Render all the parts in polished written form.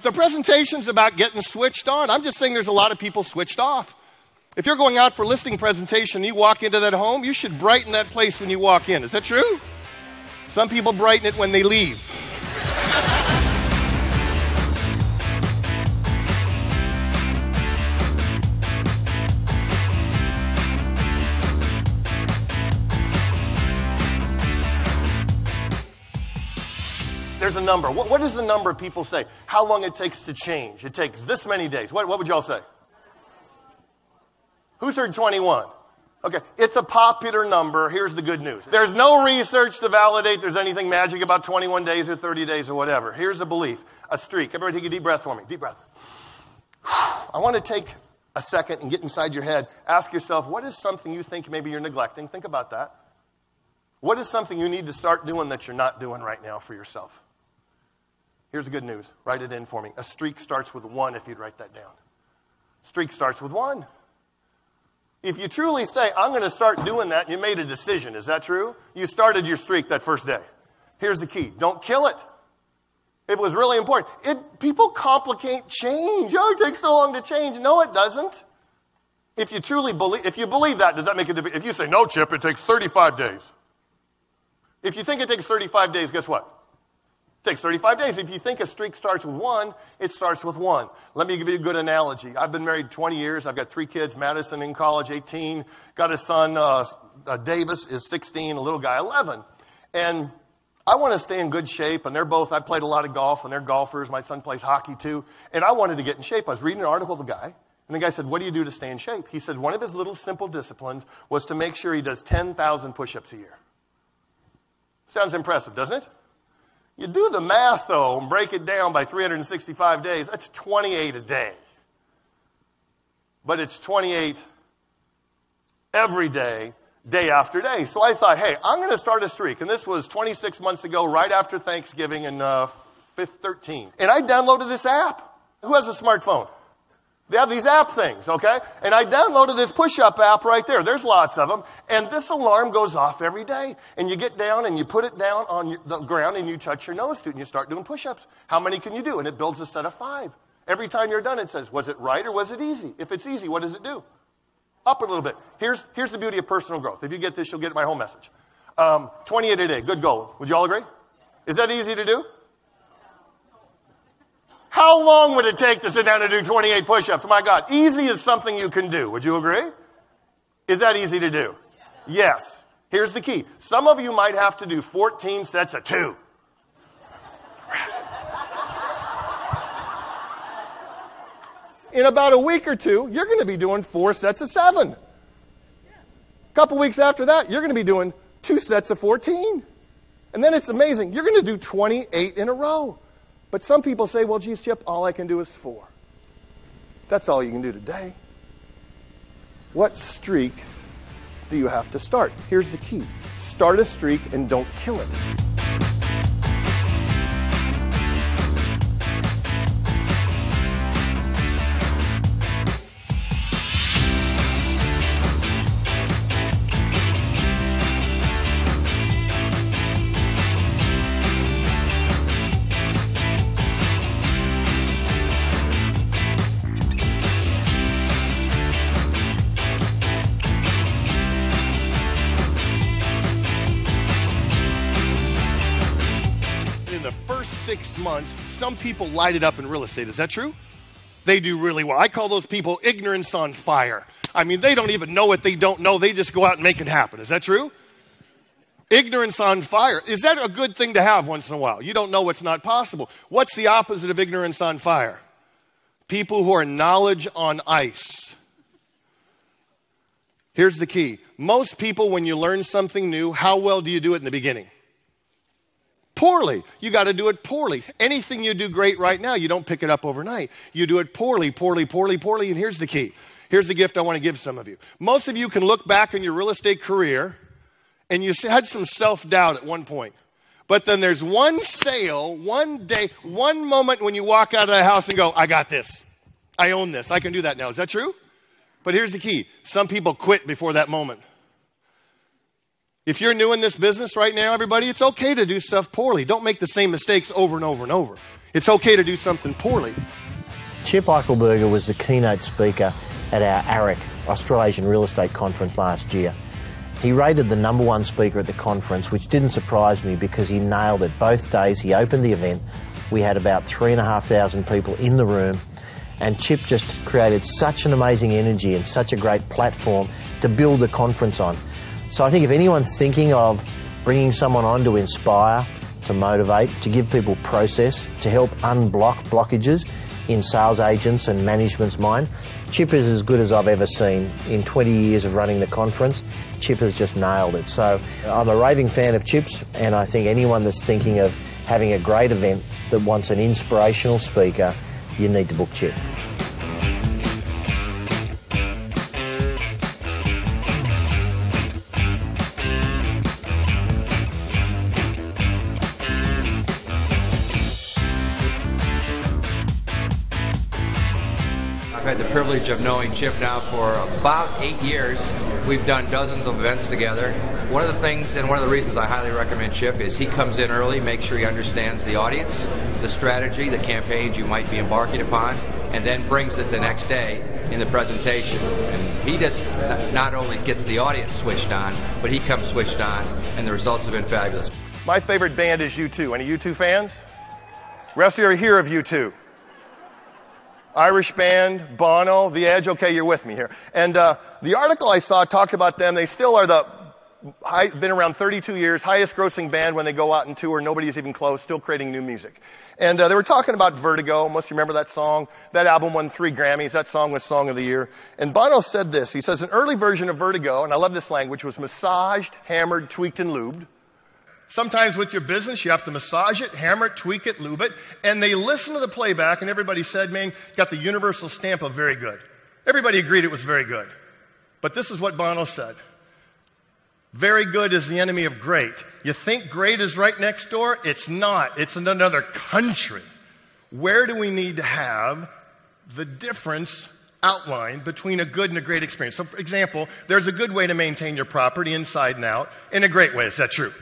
The presentation's about getting switched on. I'm just saying there's a lot of people switched off. If you're going out for listing presentation and you walk into that home, you should brighten that place when you walk in. Is that true? Some people brighten it when they leave. There's a number. What is the number people say? How long it takes to change? It takes this many days. What would y'all say? Who's heard 21? Okay, it's a popular number. Here's the good news. There's no research to validate there's anything magic about 21 days or 30 days or whatever. Here's a belief, a streak. Everybody take a deep breath for me. Deep breath. I want to take a second and get inside your head. Ask yourself, what is something you think maybe you're neglecting? Think about that. What is something you need to start doing that you're not doing right now for yourself? Here's the good news. Write it in for me. A streak starts with 1 if you'd write that down. Streak starts with 1. If you truly say, I'm going to start doing that, and you made a decision, is that true? You started your streak that first day. Here's the key. Don't kill it. It was really important. People complicate change. Oh, it takes so long to change. No, it doesn't. If you truly believe that, does that make a difference? If you say, no, Chip, it takes 35 days. If you think it takes 35 days, guess what? It takes 35 days. If you think a streak starts with 1, it starts with 1. Let me give you a good analogy. I've been married 20 years. I've got 3 kids. Madison in college, 18. Got a son, Davis is 16, a little guy, 11. And I want to stay in good shape. And I played a lot of golf, and they're golfers. My son plays hockey too. And I wanted to get in shape. I was reading an article of the guy. And the guy said, what do you do to stay in shape? He said one of his little simple disciplines was to make sure he does 10,000 push-ups a year. Sounds impressive, doesn't it? You do the math, though, and break it down by 365 days. That's 28 a day. But it's 28 every day, day after day. So I thought, hey, I'm going to start a streak. And this was 26 months ago, right after Thanksgiving in 13. And I downloaded this app. Who has a smartphone? They have these app things, okay? And I downloaded this push-up app right there. There's lots of them. And this alarm goes off every day. And you get down and you put it down on the ground and you touch your nose to it and you start doing push-ups. How many can you do? And it builds a set of 5. Every time you're done, it says, was it right or was it easy? If it's easy, what does it do? Up a little bit. Here's the beauty of personal growth. If you get this, you'll get my whole message. 28 a day, good goal. Would you all agree? Is that easy to do? How long would it take to sit down and do 28 push-ups? My God, easy is something you can do. Would you agree? Is that easy to do? Yes. Here's the key. Some of you might have to do 14 sets of 2. In about a week or 2, you're going to be doing 4 sets of 7. A couple weeks after that, you're going to be doing 2 sets of 14. And then it's amazing. You're going to do 28 in a row. But some people say, well, geez, Chip, all I can do is 4. That's all you can do today. What streak do you have to start? Here's the key. Start a streak and don't kill it. The first 6 months, some people light it up in real estate. Is that true? They do really well. I call those people ignorance on fire. I mean, they don't even know what they don't know. They just go out and make it happen. Is that true? Ignorance on fire. Is that a good thing to have once in a while? You don't know what's not possible. What's the opposite of ignorance on fire? People who are knowledge on ice. Here's the key. Most people, when you learn something new, how well do you do it in the beginning? Poorly. You got to do it poorly. Anything you do great right now, you don't pick it up overnight. You do it poorly, poorly, poorly, poorly, and here's the key. Here's the gift I want to give some of you. Most of you can look back on your real estate career, and you had some self-doubt at one point. But then there's one sale, one day, one moment when you walk out of the house and go, I got this. I own this. I can do that now. Is that true? But here's the key. Some people quit before that moment. If you're new in this business right now, everybody, it's okay to do stuff poorly. Don't make the same mistakes over and over and over. It's okay to do something poorly. Chip Eichelberger was the keynote speaker at our ARIC, Australasian Real Estate Conference last year. He rated the #1 speaker at the conference, which didn't surprise me because he nailed it. Both days he opened the event. We had about 3,500 people in the room, and Chip just created such an amazing energy and such a great platform to build the conference on. So I think if anyone's thinking of bringing someone on to inspire, to motivate, to give people process, to help unblock blockages in sales agents and management's mind, Chip is as good as I've ever seen. In 20 years of running the conference, Chip has just nailed it. So I'm a raving fan of Chip's, and I think anyone that's thinking of having a great event that wants an inspirational speaker, you need to book Chip. I've had the privilege of knowing Chip now for about 8 years. We've done dozens of events together. One of the things and one of the reasons I highly recommend Chip is he comes in early, makes sure he understands the audience, the strategy, the campaigns you might be embarking upon, and then brings it the next day in the presentation. And he just not only gets the audience switched on, but he comes switched on, and the results have been fabulous. My favorite band is U2. Any U2 fans? Rest of you are here of U2. Irish band, Bono, The Edge. Okay, you're with me here. And the article I saw talked about them. They still are been around 32 years, highest grossing band when they go out and tour. Nobody's even close, still creating new music. And they were talking about Vertigo. Most of you remember that song. That album won 3 Grammys. That song was Song of the Year. And Bono said this. He says, an early version of Vertigo, and I love this language, was massaged, hammered, tweaked, and lubed. Sometimes with your business, you have to massage it, hammer it, tweak it, lube it. And they listened to the playback, and everybody said, man, got the universal stamp of very good. Everybody agreed it was very good. But this is what Bono said. Very good is the enemy of great. You think great is right next door? It's not. It's in another country. Where do we need to have the difference outlined between a good and a great experience? So, for example, there's a good way to maintain your property inside and out in a great way. Is that true?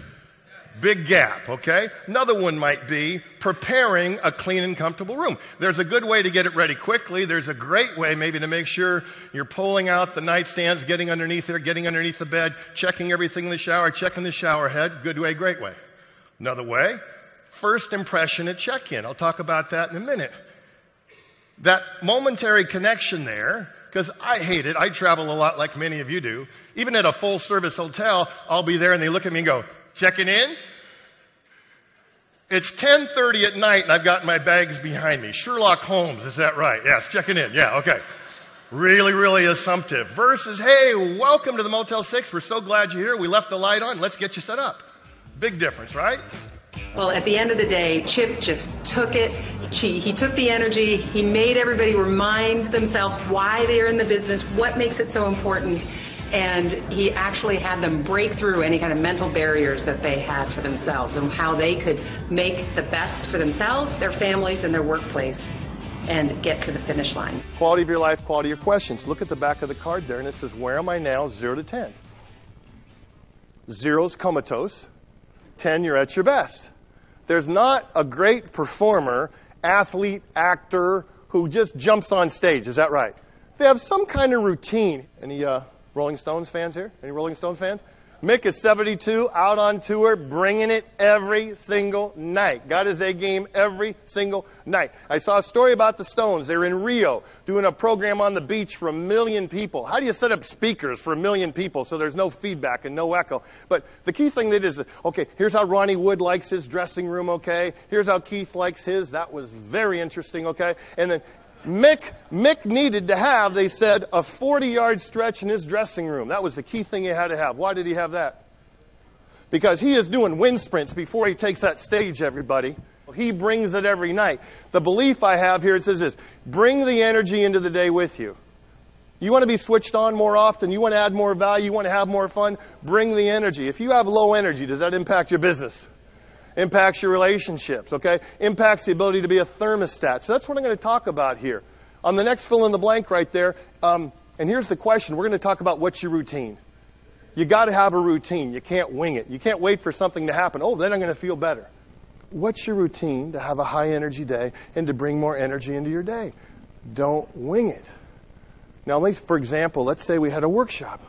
Big gap, okay? Another one might be preparing a clean and comfortable room. There's a good way to get it ready quickly. There's a great way maybe to make sure you're pulling out the nightstands, getting underneath there, getting underneath the bed, checking everything in the shower, checking the shower head. Good way, great way. Another way, first impression at check-in. I'll talk about that in a minute. That momentary connection there, because I hate it. I travel a lot like many of you do. Even at a full-service hotel, I'll be there and they look at me and go, checking in? It's 10:30 at night and I've got my bags behind me. Sherlock Holmes, is that right? Yes, checking in. Yeah, okay. Really, really assumptive. Versus, hey, welcome to the Motel 6. We're so glad you're here. We left the light on. Let's get you set up. Big difference, right? Well, at the end of the day, Chip just took it. He took the energy. He made everybody remind themselves why they're in the business, what makes it so important. And he actually had them break through any kind of mental barriers that they had for themselves and how they could make the best for themselves, their families, and their workplace and get to the finish line. Quality of your life, quality of your questions. Look at the back of the card there, and it says, where am I now, 0 to 10? 0's comatose, 10, you're at your best. There's not a great performer, athlete, actor, who just jumps on stage. Is that right? They have some kind of routine. Any Rolling Stones fans here? Any Rolling Stones fans? Mick is 72, out on tour, bringing it every single night. Got his A game every single night. I saw a story about the Stones. They were in Rio doing a program on the beach for 1 million people. How do you set up speakers for 1 million people so there's no feedback and no echo? But the key thing that is, okay, here's how Ronnie Wood likes his dressing room, okay? Here's how Keith likes his. That was very interesting, okay? And then Mick needed to have, they said, a 40-yard stretch in his dressing room. That was the key thing he had to have. Why did he have that? Because he is doing wind sprints before he takes that stage, everybody. He brings it every night. The belief I have here, it says this, bring the energy into the day with you. You want to be switched on more often, you want to add more value, you want to have more fun, bring the energy. If you have low energy, does that impact your business? Impacts your relationships, okay? Impacts the ability to be a thermostat. So that's what I'm going to talk about here. On the next fill in the blank right there, and here's the question. We're going to talk about what's your routine. You got to have a routine. You can't wing it. You can't wait for something to happen. Oh, then I'm going to feel better. what's your routine to have a high energy day and to bring more energy into your day? Don't wing it. Now, for example, let's say we had a workshop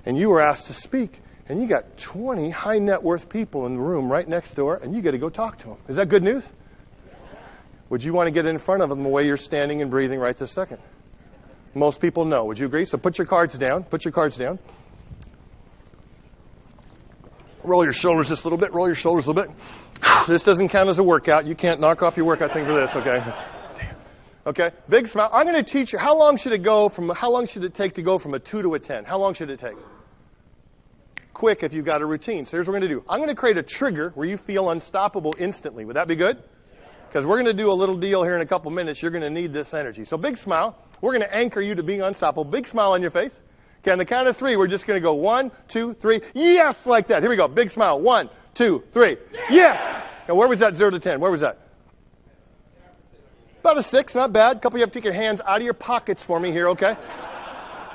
and you were asked to speak and you got 20 high net worth people in the room right next door and you got to go talk to them. Is that good news? Would you want to get in front of them the way you're standing and breathing right this second? Most people no. Would you agree? So put your cards down. Put your cards down. Roll your shoulders just a little bit. Roll your shoulders a little bit. This doesn't count as a workout. You can't knock off your workout thing for this, okay? Okay, big smile. I'm going to teach you how long should it take to go from a 2 to a 10? How long should it take? Quick if you've got a routine. So here's what we're going to do. I'm going to create a trigger where you feel unstoppable instantly. Would that be good? Because we're going to do a little deal here in a couple minutes. You're going to need this energy. So big smile. We're going to anchor you to being unstoppable. Big smile on your face. Okay, on the count of 3, we're just going to go 1, 2, 3. Yes, like that. Here we go. Big smile. 1, 2, 3. Yes! Now, where was that 0 to 10? Where was that? About a 6, not bad. A couple of you have to take your hands out of your pockets for me here, okay?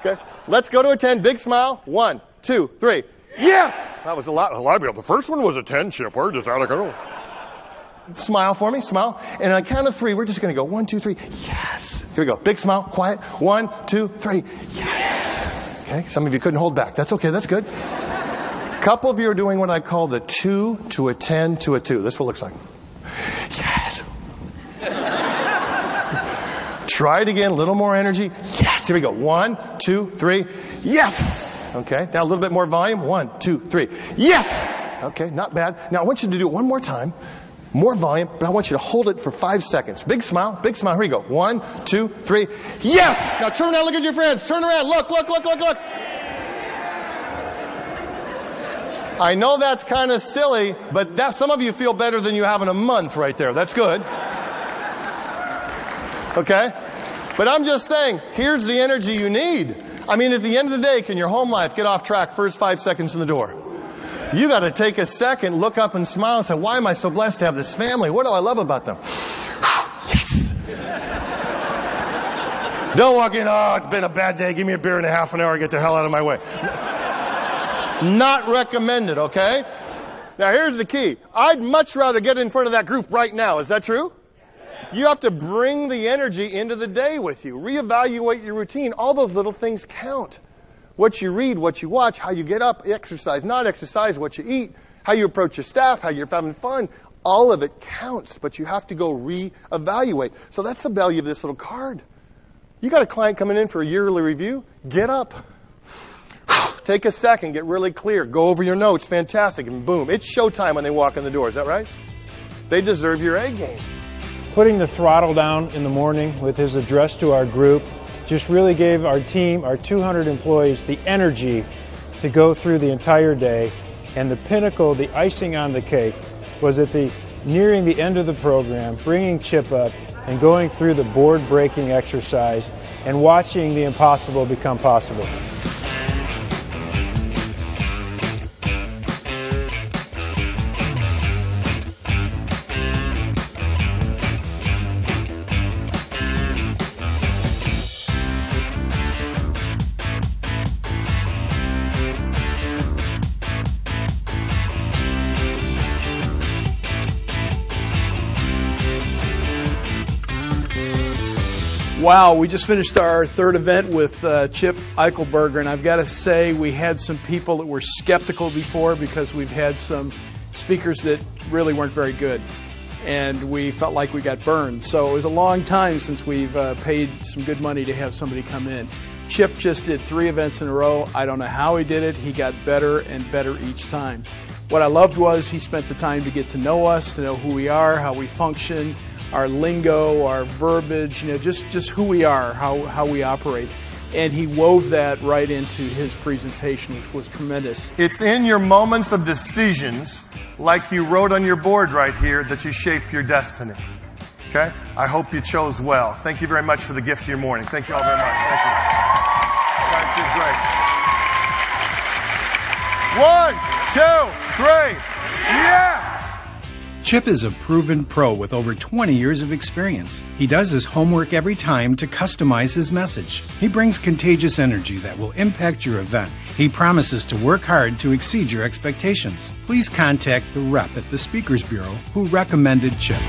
Okay. Let's go to a 10. Big smile. 1, 2, 3. Yes! That was a lot of people. The first one was a 10, Chip. We're just out of control. Smile for me. Smile. And on the count of 3, we're just going to go 1, 2, 3. Yes. Here we go. Big smile. Quiet. 1, 2, 3. Yes. Okay. Some of you couldn't hold back. That's okay. That's good. A couple of you are doing what I call the 2 to a 10 to a 2. This is what it looks like. Yes. Try it again. A little more energy. Yes. Here we go. 1, 2, 3. Yes. Okay. Now a little bit more volume. 1, 2, 3. Yes. Okay. Not bad. Now I want you to do it one more time. More volume, but I want you to hold it for 5 seconds. Big smile. Big smile. Here we go. 1, 2, 3. Yes. Now turn around. Look at your friends. Turn around. Look, look, look, look, look. I know that's kind of silly, but some of you feel better than you have in a month right there. That's good. Okay? But I'm just saying, here's the energy you need. I mean, at the end of the day, can your home life get off track first 5 seconds in the door? You got to take a second, look up and smile and say, why am I so blessed to have this family? What do I love about them? Yes. Don't walk in, oh, it's been a bad day. Give me a beer in a half an hour. Get the hell out of my way. Not recommended, okay? Now, here's the key. I'd much rather get in front of that group right now. Is that true? You have to bring the energy into the day with you. Reevaluate your routine. All those little things count. What you read, what you watch, how you get up, exercise, not exercise, what you eat, how you approach your staff, how you're having fun. All of it counts, but you have to go reevaluate. So that's the value of this little card. You got a client coming in for a yearly review, get up. Take a second, get really clear, go over your notes, fantastic, and boom. It's showtime when they walk in the door, is that right? They deserve your A game. Putting the throttle down in the morning with his address to our group just really gave our team, our 200 employees, the energy to go through the entire day. And the pinnacle, the icing on the cake, was at nearing the end of the program, bringing Chip up and going through the board-breaking exercise and watching the impossible become possible. Wow, we just finished our third event with Chip Eichelberger, and I've got to say we had some people that were skeptical before because we've had some speakers that really weren't very good, and we felt like we got burned. So it was a long time since we've paid some good money to have somebody come in. Chip just did 3 events in a row. I don't know how he did it. He got better and better each time. What I loved was he spent the time to get to know us, to know who we are, how we function, our lingo, our verbiage, just who we are, how we operate. And he wove that right into his presentation, which was tremendous. It's in your moments of decisions, like you wrote on your board right here, that you shape your destiny. Okay? I hope you chose well. Thank you very much for the gift of your morning. Thank you all very much. Thank you. Thank you. Great. 1, 2, 3. Yeah! Chip is a proven pro with over 20 years of experience. He does his homework every time to customize his message. He brings contagious energy that will impact your event. He promises to work hard to exceed your expectations. Please contact the rep at the Speakers Bureau who recommended Chip.